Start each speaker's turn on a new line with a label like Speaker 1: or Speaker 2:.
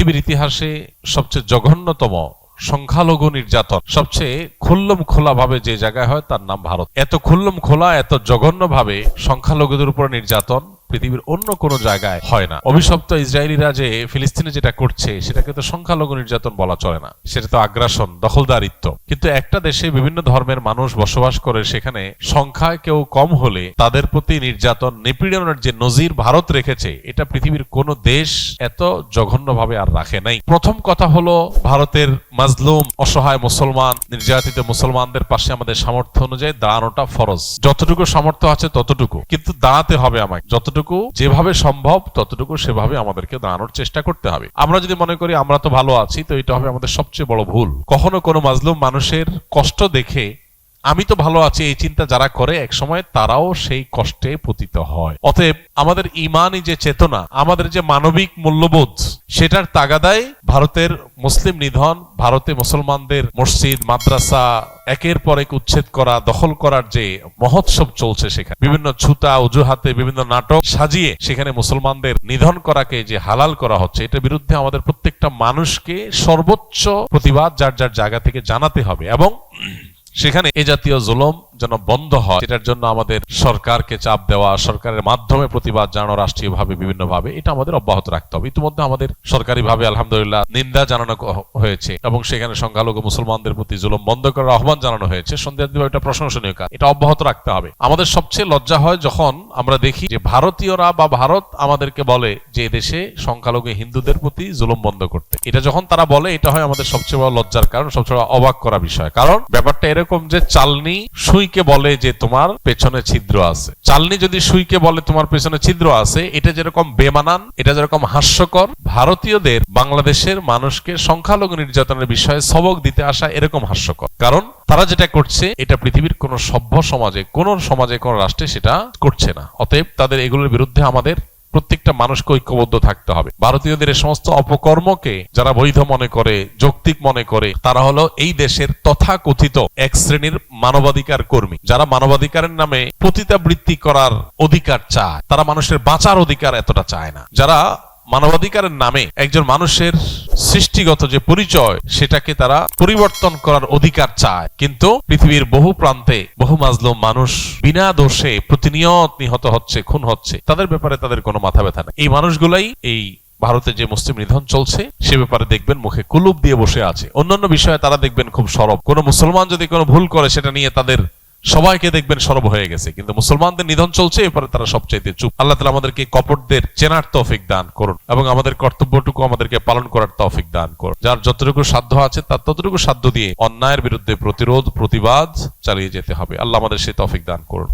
Speaker 1: পৃথিবীর ইতিহাসে সবচেয়ে জঘন্যতম সংখ্যালঘু নির্যাতন সবচেয়ে খুল্লম খোলা ভাবে যে জায়গায় হয় তার নাম ভারত। এত খুল্লম খোলা, এত জঘন্য ভাবে সংখ্যালঘুদের উপর নির্যাতন পৃথিবীর অন্য কোনো জায়গায় হয় না। অভিশপ্ত ইসরায়েলিরা যে ফিলিস্তিনে যেটা করছে সেটাকে তো সংখ্যালঘু নির্যাতন বলা চলে না, সেটা তো আগ্রাসন, দখলদারিত্ব। কিন্তু একটা দেশে বিভিন্ন ধর্মের মানুষ বসবাস করে, সেখানে সংখ্যায় কেউ কম হলে তাদের প্রতি নির্যাতন, নিপীড়নের যে নজির ভারত রেখেছে, এটা পৃথিবীর কোন দেশ এত জঘন্যভাবে আর রাখে নাই। প্রথম কথা হলো, ভারতের মাজলুম অসহায় মুসলমান, নির্যাতিত মুসলমানদের পাশে আমাদের সামর্থ্য অনুযায়ী দাঁড়ানোটা ফরজ। যতটুকু সামর্থ্য আছে ততটুকু, কিন্তু দাঁড়াতে হবে আমাকে, যতটুকু যেভাবে সম্ভব ততটুকু সেভাবে আমাদেরকে দাঁড়ানোর চেষ্টা করতে হবে। আমরা যদি মনে করি আমরা তো ভালো আছি, তো এটা হবে আমাদের সবচেয়ে বড় ভুল। কখনো কোনো মাজলুম মানুষের কষ্ট দেখে আমি তো ভালো আছি এই চিন্তা যারা করে, এক সময় তারাও সেই কষ্টে পতিত হয়। অতএব আমাদের ইমানি যে চেতনা, আমাদের যে মানবিক মূল্যবোধ, সেটার তাগাদায় ভারতের মুসলিম নিধন, ভারতে মুসলমানদের মসজিদ মাদ্রাসা একের পর এক উচ্ছেদ করা, দখল করার যে মহোৎসব চলছে, সেখানে বিভিন্ন ছুতা অজুহাতে বিভিন্ন নাটক সাজিয়ে সেখানে মুসলমানদের নিধন করাকে যে হালাল করা হচ্ছে, এটার বিরুদ্ধে আমাদের প্রত্যেকটা মানুষকে সর্বোচ্চ প্রতিবাদ যার যার জায়গা থেকে জানাতে হবে এবং সেখানে এ জাতীয় জুলুম যেন বন্ধ হয়, সেটার জন্য আমাদের সরকারকে চাপ দেওয়া, সরকারের মাধ্যমে প্রতিবাদ জানানো, রাষ্ট্রীয়ভাবে বিভিন্নভাবে এটা আমাদের অব্যাহত রাখতে হবে। ইতিমধ্যে আমাদের সরকারিভাবে আলহামদুলিল্লাহ নিন্দা জানানো হয়েছে এবং সেখানে সংখ্যালঘু মুসলমানদের প্রতি জুলুম বন্ধ করার আহ্বান জানানো হয়েছে। সন্দেহাতীতভাবে এটা প্রশংসনীয় কাজ, এটা অব্যাহত রাখতে হবে। আমাদের সবচেয়ে লজ্জা হয় যখন আমরা দেখি যে ভারতীয়রা বা ভারত আমাদেরকে বলে যে এদেশে সংখ্যালঘু হিন্দুদের প্রতি জুলুম বন্ধ করতে। এটা যখন তারা বলে, এটা হয় আমাদের সবচেয়ে বড় লজ্জার কারণ, সবচেয়ে বড় অবাক করা বিষয়। কারণ ব্যাপারটা এরকম যে চালনি সুইকে বলে যে তোমার পেছনে ছিদ্র আছে। চালনি যদি সুইকে বলে তোমার পেছনে ছিদ্র আছে, এটা যেরকম বেমানান, এটা যেরকম হাস্যকর, ভারতীয়দের বাংলাদেশের মানুষকে সংখ্যালঘু নির্যাতনের বিষয়ে সবক দিতে আসা এরকম হাস্যকর। কারণ তারা যেটা করছে এটা পৃথিবীর কোন সভ্য সমাজে, কোন রাষ্ট্রে সেটা করছে না। অতএব তাদের এগুলোর বিরুদ্ধে আমাদের প্রত্যেকটা মানুষকে ঐক্যবদ্ধ থাকতে হবে। ভারতীয়দের এই সমস্ত অপকর্মকে যারা বৈধ মনে করে, যৌক্তিক মনে করে, তারা হলো এই দেশের তথাকথিত এক শ্রেণীর মানবাধিকার কর্মী, যারা মানবাধিকারের নামে পতিতাবৃত্তি করার অধিকার চায়। তারা মানুষের বাঁচার অধিকার এতটা চায় না। যারা মানবাধিকারের নামে একজন মানুষের সৃষ্টিগত যে পরিচয়, সেটাকে তারা পরিবর্তন করার অধিকার চায়। কিন্তু পৃথিবীর বহু প্রান্তে বহু মাজলুম মানুষ বিনা দোষে প্রতিনিয়ত নিহত হচ্ছে, খুন হচ্ছে, তাদের ব্যাপারে তাদের কোনো মাথা ব্যথা নেই। এই মানুষগুলাই এই ভারতে যে মুসলিম নিধন চলছে সে ব্যাপারে দেখবেন মুখে কুলুপ দিয়ে বসে আছে। অন্যান্য বিষয়ে তারা দেখবেন খুব সরব। কোন মুসলমান যদি কোনো ভুল করে সেটা নিয়ে তাদের সবাইকে দেখবেন সরব হয়ে গেছে, কিন্তু মুসলমানদের নিধন চলছে এরপরে তারা সবচাইতে চুপ। আল্লাহ তাআলা আমাদেরকে কপটদের চেনার তৌফিক দান করুন এবং আমাদের কর্তব্যটুকু আমাদেরকে পালন করার তৌফিক দান করুন। যার যতটুকু সাধ্য আছে তার ততটুকু সাধ্য দিয়ে অন্যায়ের বিরুদ্ধে প্রতিরোধ, প্রতিবাদ চালিয়ে যেতে হবে। আল্লাহ আমাদের সেই তৌফিক দান করুন।